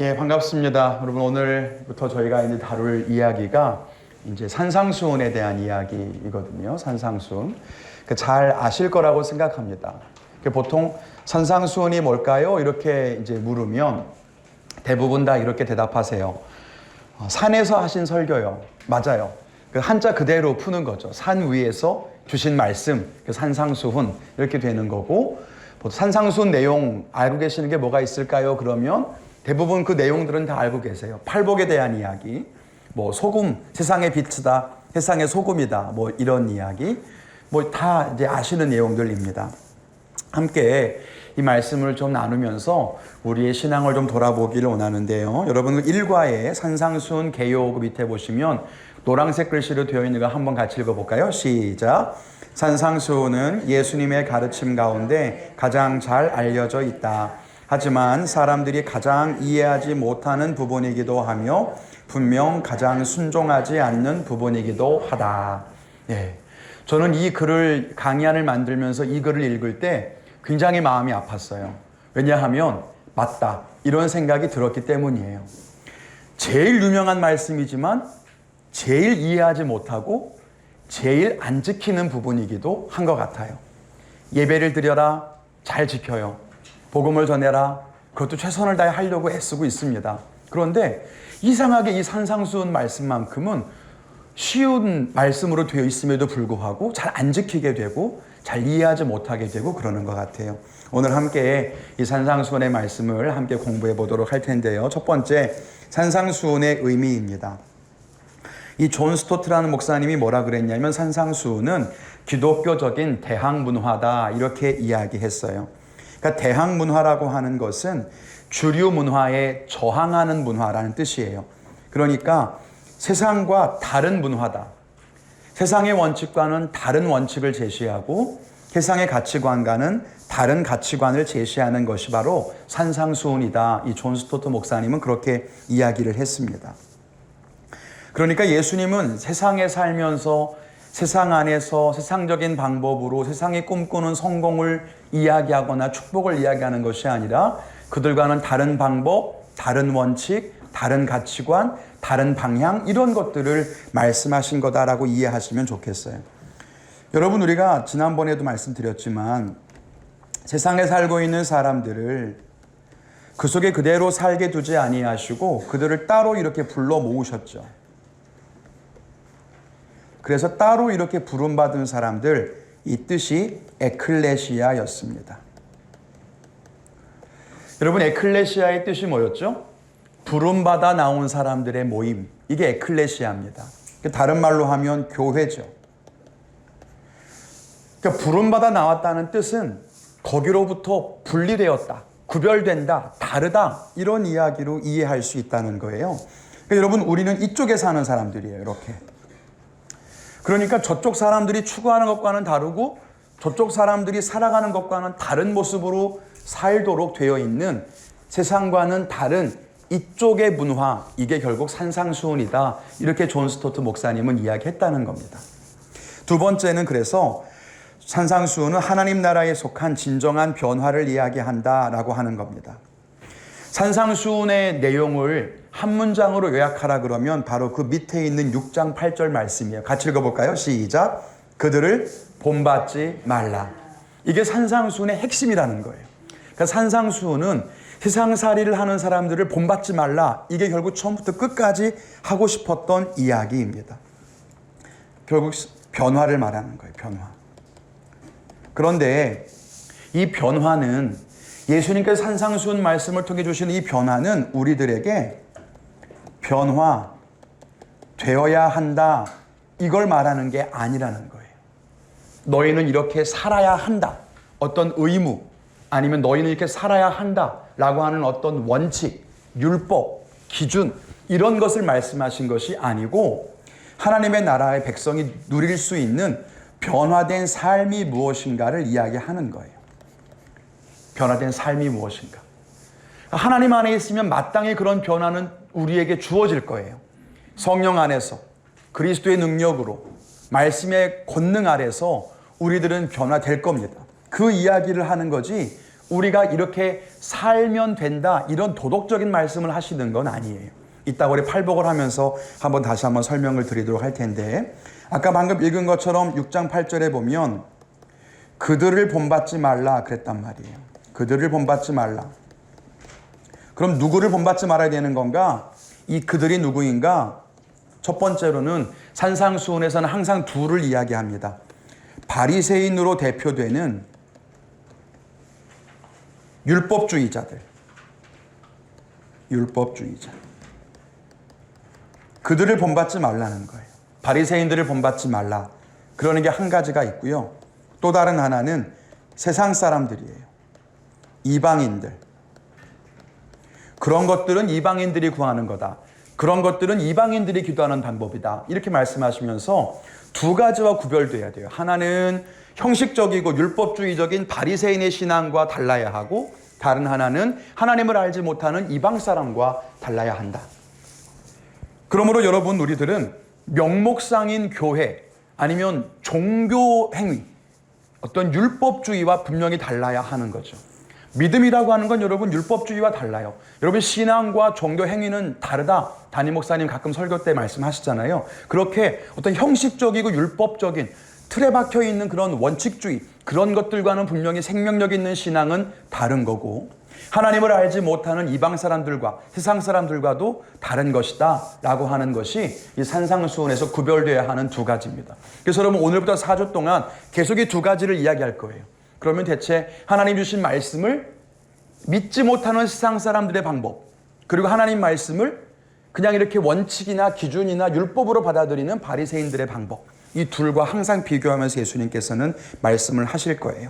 예, 반갑습니다. 여러분, 오늘부터 저희가 이제 다룰 이야기가 이제 산상수훈에 대한 이야기이거든요. 산상수훈. 잘 아실 거라고 생각합니다. 보통 산상수훈이 뭘까요? 이렇게 이제 물으면 대부분 다 이렇게 대답하세요. 산에서 하신 설교요. 맞아요. 그 한자 그대로 푸는 거죠. 산 위에서 주신 말씀, 그 산상수훈 이렇게 되는 거고, 산상수훈 내용 알고 계시는 게 뭐가 있을까요? 그러면 대부분 그 내용들은 다 알고 계세요. 팔복에 대한 이야기, 소금, 세상의 빛이다, 세상의 소금이다, 이런 이야기, 다 이제 아시는 내용들입니다. 함께 이 말씀을 좀 나누면서 우리의 신앙을 좀 돌아보기를 원하는데요. 여러분, 1과에 산상수훈 개요 그 밑에 보시면 노란색 글씨로 되어 있는 거 한번 같이 읽어볼까요? 시작. 산상수훈은 예수님의 가르침 가운데 가장 잘 알려져 있다. 하지만 사람들이 가장 이해하지 못하는 부분이기도 하며 분명 가장 순종하지 않는 부분이기도 하다. 네. 저는 이 글을 강의안을 만들면서 이 글을 읽을 때 굉장히 마음이 아팠어요. 왜냐하면 맞다 이런 생각이 들었기 때문이에요. 제일 유명한 말씀이지만 제일 이해하지 못하고 제일 안 지키는 부분이기도 한 것 같아요. 예배를 드려라, 잘 지켜요. 복음을 전해라, 그것도 최선을 다해 하려고 애쓰고 있습니다. 그런데 이상하게 이 산상수훈 말씀만큼은 쉬운 말씀으로 되어 있음에도 불구하고 잘 안 지키게 되고 잘 이해하지 못하게 되고 그러는 것 같아요. 오늘 함께 이 산상수훈의 말씀을 함께 공부해 보도록 할 텐데요. 첫 번째, 산상수훈의 의미입니다. 이 존 스토트라는 목사님이 뭐라 그랬냐면 산상수훈은 기독교적인 대항문화다 이렇게 이야기했어요. 그러니까 대항문화라고 하는 것은 주류 문화에 저항하는 문화라는 뜻이에요. 그러니까 세상과 다른 문화다. 세상의 원칙과는 다른 원칙을 제시하고 세상의 가치관과는 다른 가치관을 제시하는 것이 바로 산상수훈이다. 이 존 스토트 목사님은 그렇게 이야기를 했습니다. 그러니까 예수님은 세상에 살면서 세상 안에서 세상적인 방법으로 세상이 꿈꾸는 성공을 이야기하거나 축복을 이야기하는 것이 아니라 그들과는 다른 방법, 다른 원칙, 다른 가치관, 다른 방향 이런 것들을 말씀하신 거다라고 이해하시면 좋겠어요. 여러분, 우리가 지난번에도 말씀드렸지만 세상에 살고 있는 사람들을 그 속에 그대로 살게 두지 아니하시고 그들을 따로 이렇게 불러 모으셨죠. 그래서 따로 이렇게 부름받은 사람들, 이 뜻이 에클레시아였습니다. 여러분, 에클레시아의 뜻이 뭐였죠? 부름받아 나온 사람들의 모임, 이게 에클레시아입니다. 다른 말로 하면 교회죠. 그러니까 부름받아 나왔다는 뜻은 거기로부터 분리되었다, 구별된다, 다르다 이런 이야기로 이해할 수 있다는 거예요. 그러니까 여러분, 우리는 이쪽에 사는 사람들이에요. 이렇게. 그러니까 저쪽 사람들이 추구하는 것과는 다르고 저쪽 사람들이 살아가는 것과는 다른 모습으로 살도록 되어 있는 세상과는 다른 이쪽의 문화, 이게 결국 산상수훈이다. 이렇게 존 스토트 목사님은 이야기했다는 겁니다. 두 번째는 그래서 산상수훈은 하나님 나라에 속한 진정한 변화를 이야기한다라고 하는 겁니다. 산상수훈의 내용을 한 문장으로 요약하라 그러면 바로 그 밑에 있는 6장 8절 말씀이에요. 같이 읽어볼까요? 시작. 그들을 본받지 말라. 이게 산상수훈의 핵심이라는 거예요. 그러니까 산상수훈은 세상살이를 하는 사람들을 본받지 말라. 이게 결국 처음부터 끝까지 하고 싶었던 이야기입니다. 결국 변화를 말하는 거예요. 변화. 그런데 이 변화는 예수님께서 산상수훈 말씀을 통해 주시는 이 변화는 우리들에게 변화되어야 한다 이걸 말하는 게 아니라는 거예요. 너희는 이렇게 살아야 한다. 어떤 의무 아니면 너희는 이렇게 살아야 한다 라고 하는 어떤 원칙, 율법, 기준 이런 것을 말씀하신 것이 아니고 하나님의 나라의 백성이 누릴 수 있는 변화된 삶이 무엇인가를 이야기하는 거예요. 변화된 삶이 무엇인가. 하나님 안에 있으면 마땅히 그런 변화는 우리에게 주어질 거예요. 성령 안에서 그리스도의 능력으로 말씀의 권능 아래서 우리들은 변화될 겁니다. 그 이야기를 하는 거지 우리가 이렇게 살면 된다, 이런 도덕적인 말씀을 하시는 건 아니에요. 이따 우리 팔복을 하면서 다시 한번 설명을 드리도록 할 텐데, 아까 방금 읽은 것처럼 6장 8절에 보면 그들을 본받지 말라 그랬단 말이에요. 그들을 본받지 말라. 그럼 누구를 본받지 말아야 되는 건가? 이 그들이 누구인가? 첫 번째로는 산상수훈에서는 항상 둘을 이야기합니다. 바리새인으로 대표되는 율법주의자들. 율법주의자. 그들을 본받지 말라는 거예요. 바리새인들을 본받지 말라. 그러는 게 한 가지가 있고요. 또 다른 하나는 세상 사람들이에요. 이방인들. 그런 것들은 이방인들이 구하는 거다. 그런 것들은 이방인들이 기도하는 방법이다. 이렇게 말씀하시면서 두 가지와 구별돼야 돼요. 하나는 형식적이고 율법주의적인 바리새인의 신앙과 달라야 하고, 다른 하나는 하나님을 알지 못하는 이방 사람과 달라야 한다. 그러므로 여러분, 우리들은 명목상인 교회 아니면 종교 행위, 어떤 율법주의와 분명히 달라야 하는 거죠. 믿음이라고 하는 건 여러분 율법주의와 달라요. 여러분 신앙과 종교 행위는 다르다. 담임 목사님 가끔 설교 때 말씀하시잖아요. 그렇게 어떤 형식적이고 율법적인 틀에 박혀 있는 그런 원칙주의, 그런 것들과는 분명히 생명력 있는 신앙은 다른 거고, 하나님을 알지 못하는 이방 사람들과 세상 사람들과도 다른 것이다 라고 하는 것이 이 산상수훈에서 구별되어야 하는 두 가지입니다. 그래서 여러분 오늘부터 4주 동안 계속 이 두 가지를 이야기할 거예요. 그러면 대체 하나님 주신 말씀을 믿지 못하는 세상 사람들의 방법, 그리고 하나님 말씀을 그냥 이렇게 원칙이나 기준이나 율법으로 받아들이는 바리새인들의 방법, 이 둘과 항상 비교하면서 예수님께서는 말씀을 하실 거예요.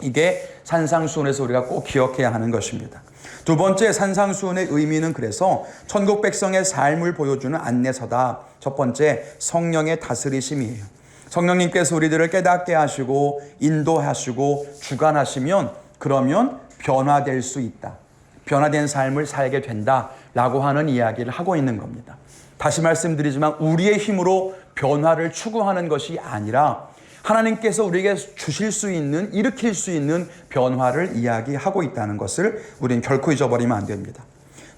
이게 산상수훈에서 우리가 꼭 기억해야 하는 것입니다. 두 번째, 산상수훈의 의미는 그래서 천국 백성의 삶을 보여주는 안내서다. 첫 번째, 성령의 다스리심이에요. 성령님께서 우리들을 깨닫게 하시고 인도하시고 주관하시면 그러면 변화될 수 있다. 변화된 삶을 살게 된다라고 하는 이야기를 하고 있는 겁니다. 다시 말씀드리지만 우리의 힘으로 변화를 추구하는 것이 아니라 하나님께서 우리에게 주실 수 있는, 일으킬 수 있는 변화를 이야기하고 있다는 것을 우리는 결코 잊어버리면 안 됩니다.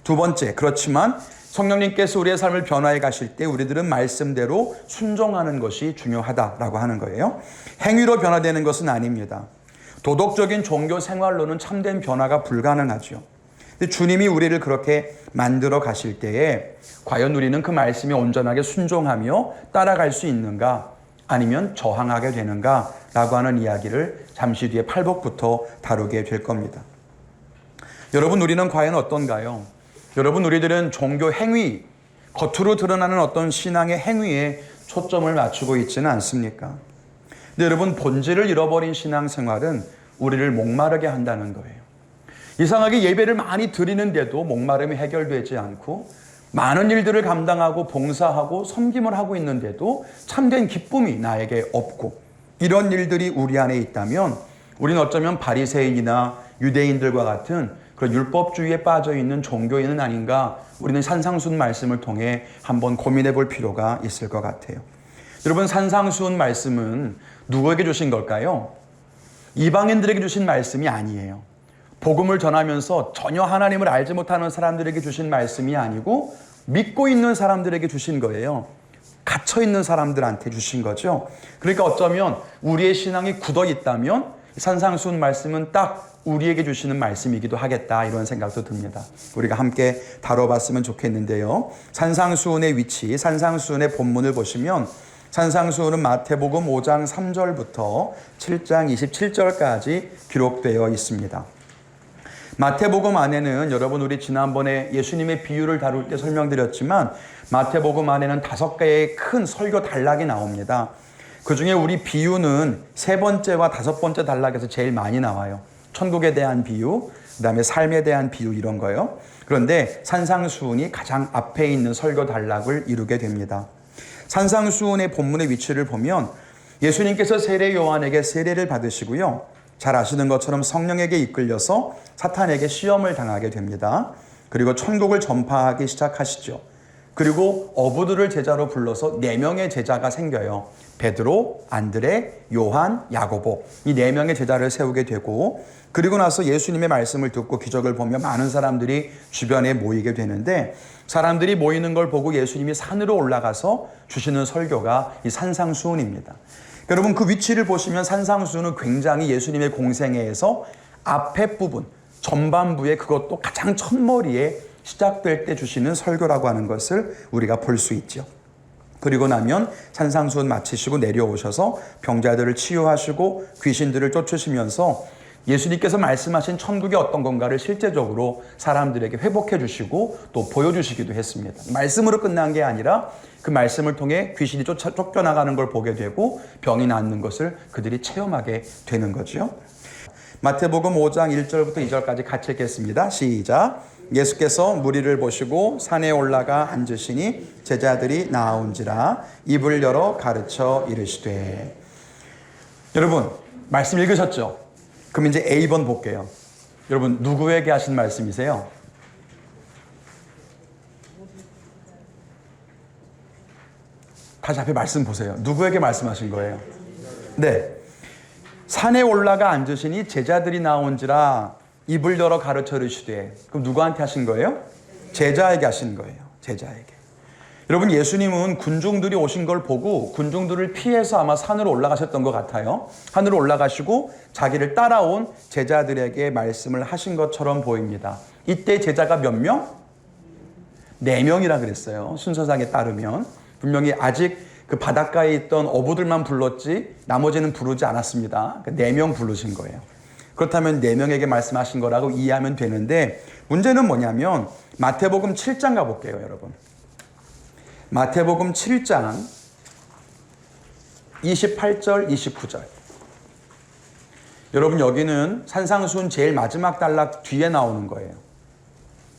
두 번째, 그렇지만 성령님께서 우리의 삶을 변화해 가실 때 우리들은 말씀대로 순종하는 것이 중요하다라고 하는 거예요. 행위로 변화되는 것은 아닙니다. 도덕적인 종교 생활로는 참된 변화가 불가능하죠. 근데 주님이 우리를 그렇게 만들어 가실 때에 과연 우리는 그 말씀에 온전하게 순종하며 따라갈 수 있는가, 아니면 저항하게 되는가 라고 하는 이야기를 잠시 뒤에 팔복부터 다루게 될 겁니다. 여러분, 우리는 과연 어떤가요? 여러분, 우리들은 종교 행위, 겉으로 드러나는 어떤 신앙의 행위에 초점을 맞추고 있지는 않습니까? 근데 여러분, 본질을 잃어버린 신앙생활은 우리를 목마르게 한다는 거예요. 이상하게 예배를 많이 드리는데도 목마름이 해결되지 않고, 많은 일들을 감당하고 봉사하고 섬김을 하고 있는데도 참된 기쁨이 나에게 없고, 이런 일들이 우리 안에 있다면 우리는 어쩌면 바리새인이나 유대인들과 같은 그런 율법주의에 빠져있는 종교인은 아닌가, 우리는 산상수훈 말씀을 통해 한번 고민해 볼 필요가 있을 것 같아요. 여러분, 산상수훈 말씀은 누구에게 주신 걸까요? 이방인들에게 주신 말씀이 아니에요. 복음을 전하면서 전혀 하나님을 알지 못하는 사람들에게 주신 말씀이 아니고 믿고 있는 사람들에게 주신 거예요. 갇혀있는 사람들한테 주신 거죠. 그러니까 어쩌면 우리의 신앙이 굳어 있다면 산상수훈 말씀은 딱 우리에게 주시는 말씀이기도 하겠다, 이런 생각도 듭니다. 우리가 함께 다뤄봤으면 좋겠는데요. 산상수훈의 위치, 산상수훈의 본문을 보시면 산상수훈은 마태복음 5장 3절부터 7장 27절까지 기록되어 있습니다. 마태복음 안에는 여러분, 우리 지난번에 예수님의 비유를 다룰 때 설명드렸지만 마태복음 안에는 5개의 큰 설교 단락이 나옵니다. 그중에 우리 비유는 3번째와 5번째 단락에서 제일 많이 나와요. 천국에 대한 비유, 그 다음에 삶에 대한 비유, 이런 거요. 그런데 산상수훈이 가장 앞에 있는 설교 단락을 이루게 됩니다. 산상수훈의 본문의 위치를 보면 예수님께서 세례 요한에게 세례를 받으시고요, 잘 아시는 것처럼 성령에게 이끌려서 사탄에게 시험을 당하게 됩니다. 그리고 천국을 전파하기 시작하시죠. 그리고 어부들을 제자로 불러서 4명의 제자가 생겨요. 베드로, 안드레, 요한, 야고보. 이 4명의 제자를 세우게 되고, 그리고 나서 예수님의 말씀을 듣고 기적을 보며 많은 사람들이 주변에 모이게 되는데, 사람들이 모이는 걸 보고 예수님이 산으로 올라가서 주시는 설교가 이 산상수훈입니다. 여러분, 그 위치를 보시면 산상수훈은 굉장히 예수님의 공생애에서 앞에 부분, 전반부에, 그것도 가장 첫머리에 시작될 때 주시는 설교라고 하는 것을 우리가 볼 수 있죠. 그리고 나면 산상수훈 마치시고 내려오셔서 병자들을 치유하시고 귀신들을 쫓으시면서 예수님께서 말씀하신 천국이 어떤 건가를 실제적으로 사람들에게 회복해 주시고 또 보여주시기도 했습니다. 말씀으로 끝난 게 아니라 그 말씀을 통해 귀신이 쫓겨나가는 걸 보게 되고 병이 낫는 것을 그들이 체험하게 되는 거죠. 마태복음 5장 1절부터 2절까지 같이 읽겠습니다. 시작. 예수께서 무리를 보시고 산에 올라가 앉으시니 제자들이 나아온지라 입을 열어 가르쳐 이르시되. 여러분, 말씀 읽으셨죠? 그럼 이제 A번 볼게요. 여러분, 누구에게 하신 말씀이세요? 다시 앞에 말씀 보세요. 누구에게 말씀하신 거예요? 네. 산에 올라가 앉으시니 제자들이 나온지라 입을 열어 가르쳐 이르시되. 그럼 누구한테 하신 거예요? 제자에게 하신 거예요. 제자에게. 여러분, 예수님은 군중들이 오신 걸 보고 군중들을 피해서 아마 산으로 올라가셨던 것 같아요. 하늘로 올라가시고 자기를 따라온 제자들에게 말씀을 하신 것처럼 보입니다. 이때 제자가 몇 명? 4명이라 그랬어요. 순서상에 따르면. 분명히 아직 그 바닷가에 있던 어부들만 불렀지 나머지는 부르지 않았습니다. 4명 부르신 거예요. 그렇다면 4명에게 말씀하신 거라고 이해하면 되는데, 문제는 뭐냐면 마태복음 7장 가볼게요, 여러분. 마태복음 7장 28절, 29절. 여러분, 여기는 산상수훈 제일 마지막 단락 뒤에 나오는 거예요.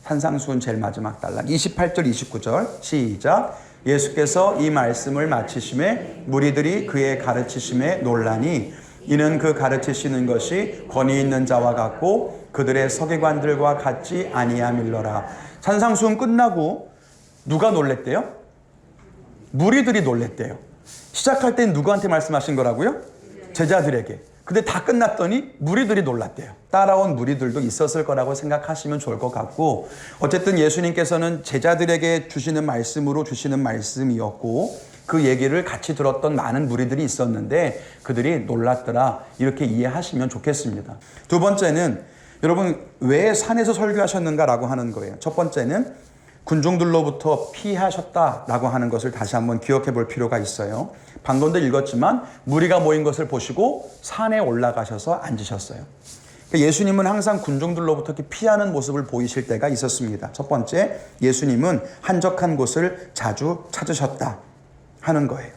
산상수훈 제일 마지막 단락 28절, 29절. 시작. 예수께서 이 말씀을 마치심에 무리들이 그의 가르치심에 놀라니 이는 그 가르치시는 것이 권위 있는 자와 같고 그들의 서기관들과 같지 아니함일러라. 산상수훈 끝나고 누가 놀랬대요? 무리들이 놀랬대요. 시작할 땐 누구한테 말씀하신 거라고요? 제자들에게. 근데 다 끝났더니 무리들이 놀랐대요. 따라온 무리들도 있었을 거라고 생각하시면 좋을 것 같고, 어쨌든 예수님께서는 제자들에게 주시는 말씀으로 주시는 말씀이었고 그 얘기를 같이 들었던 많은 무리들이 있었는데 그들이 놀랐더라, 이렇게 이해하시면 좋겠습니다. 두 번째는 여러분, 왜 산에서 설교하셨는가라고 하는 거예요. 첫 번째는 군중들로부터 피하셨다라고 하는 것을 다시 한번 기억해 볼 필요가 있어요. 방금도 읽었지만 무리가 모인 것을 보시고 산에 올라가셔서 앉으셨어요. 예수님은 항상 군중들로부터 피하는 모습을 보이실 때가 있었습니다. 첫 번째, 예수님은 한적한 곳을 자주 찾으셨다 하는 거예요.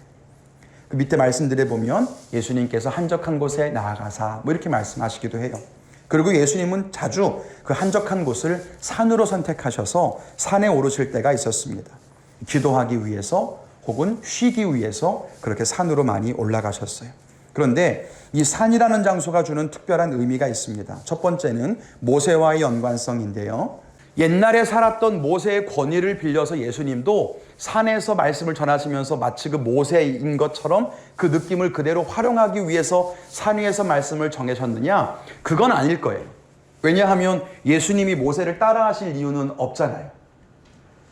그 밑에 말씀들에 보면 예수님께서 한적한 곳에 나아가사 뭐 이렇게 말씀하시기도 해요. 그리고 예수님은 자주 그 한적한 곳을 산으로 선택하셔서 산에 오르실 때가 있었습니다. 기도하기 위해서 혹은 쉬기 위해서 그렇게 산으로 많이 올라가셨어요. 그런데 이 산이라는 장소가 주는 특별한 의미가 있습니다. 첫 번째는 모세와의 연관성인데요. 옛날에 살았던 모세의 권위를 빌려서 예수님도 산에서 말씀을 전하시면서 마치 그 모세인 것처럼 그 느낌을 그대로 활용하기 위해서 산 위에서 말씀을 정하셨느냐? 그건 아닐 거예요. 왜냐하면 예수님이 모세를 따라하실 이유는 없잖아요.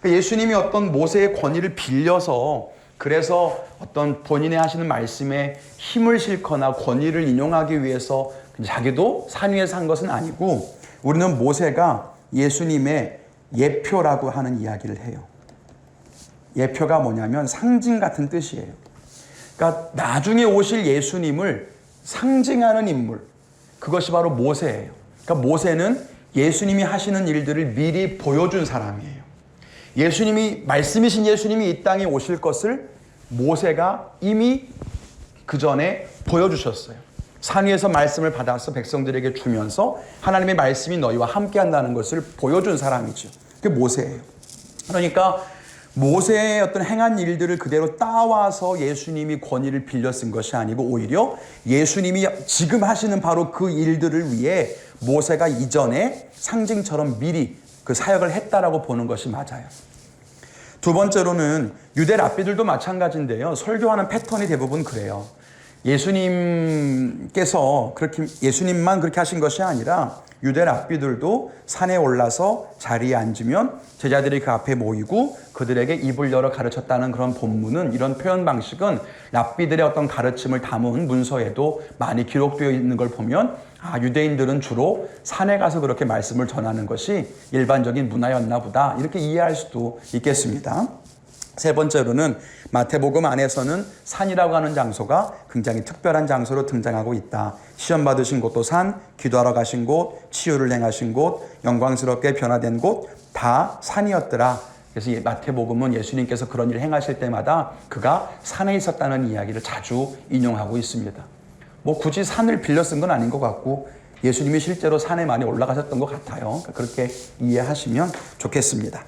예수님이 어떤 모세의 권위를 빌려서 그래서 어떤 본인의 하시는 말씀에 힘을 실거나 권위를 인용하기 위해서 자기도 산 위에서 한 것은 아니고, 우리는 모세가 예수님의 예표라고 하는 이야기를 해요. 예표가 뭐냐면 상징 같은 뜻이에요. 그러니까 나중에 오실 예수님을 상징하는 인물, 그것이 바로 모세예요. 그러니까 모세는 예수님이 하시는 일들을 미리 보여준 사람이에요. 예수님이, 말씀이신 예수님이 이 땅에 오실 것을 모세가 이미 그 전에 보여주셨어요. 산 위에서 말씀을 받아서 백성들에게 주면서 하나님의 말씀이 너희와 함께 한다는 것을 보여준 사람이죠. 그게 모세예요. 그러니까 모세의 어떤 행한 일들을 그대로 따와서 예수님이 권위를 빌려 쓴 것이 아니고, 오히려 예수님이 지금 하시는 바로 그 일들을 위해 모세가 이전에 상징처럼 미리 그 사역을 했다라고 보는 것이 맞아요. 두 번째로는 유대 랍비들도 마찬가지인데요. 설교하는 패턴이 대부분 그래요. 예수님께서 그렇게 예수님만 그렇게 하신 것이 아니라 유대 랍비들도 산에 올라서 자리에 앉으면 제자들이 그 앞에 모이고 그들에게 입을 열어 가르쳤다는 그런 본문은, 이런 표현 방식은 랍비들의 어떤 가르침을 담은 문서에도 많이 기록되어 있는 걸 보면 유대인들은 주로 산에 가서 그렇게 말씀을 전하는 것이 일반적인 문화였나 보다, 이렇게 이해할 수도 있겠습니다. 세 번째로는 마태복음 안에서는 산이라고 하는 장소가 굉장히 특별한 장소로 등장하고 있다. 시험 받으신 곳도 산, 기도하러 가신 곳, 치유를 행하신 곳, 영광스럽게 변화된 곳, 다 산이었더라. 그래서 마태복음은 예수님께서 그런 일을 행하실 때마다 그가 산에 있었다는 이야기를 자주 인용하고 있습니다. 뭐 굳이 산을 빌려 쓴 건 아닌 것 같고 예수님이 실제로 산에 많이 올라가셨던 것 같아요. 그렇게 이해하시면 좋겠습니다.